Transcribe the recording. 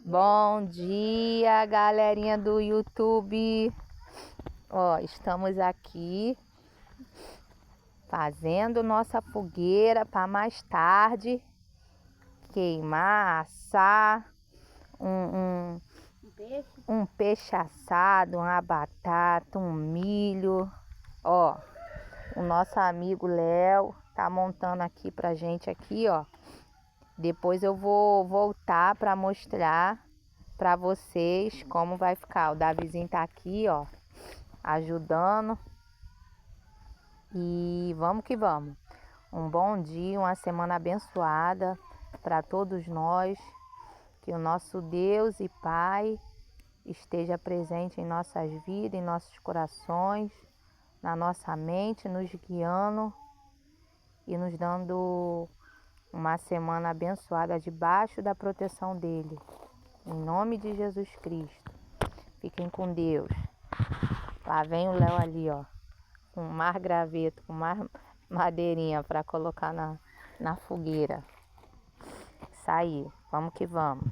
Bom dia, galerinha do YouTube. Ó, estamos aqui fazendo nossa fogueira para mais tarde queimar, assar um peixe assado, uma batata, um milho. Ó, o nosso amigo Léo tá montando aqui pra gente aqui, ó. Depois eu vou voltar para mostrar para vocês como vai ficar. O Davizinho tá aqui, ó, ajudando. E vamos que vamos. Um bom dia, uma semana abençoada para todos nós. Que o nosso Deus e Pai esteja presente em nossas vidas, em nossos corações, na nossa mente, nos guiando e nos dando uma semana abençoada debaixo da proteção dele. Em nome de Jesus Cristo. Fiquem com Deus. Lá vem o Léo ali, ó, com mais graveto, com mais madeirinha para colocar na fogueira. Isso aí, vamos que vamos.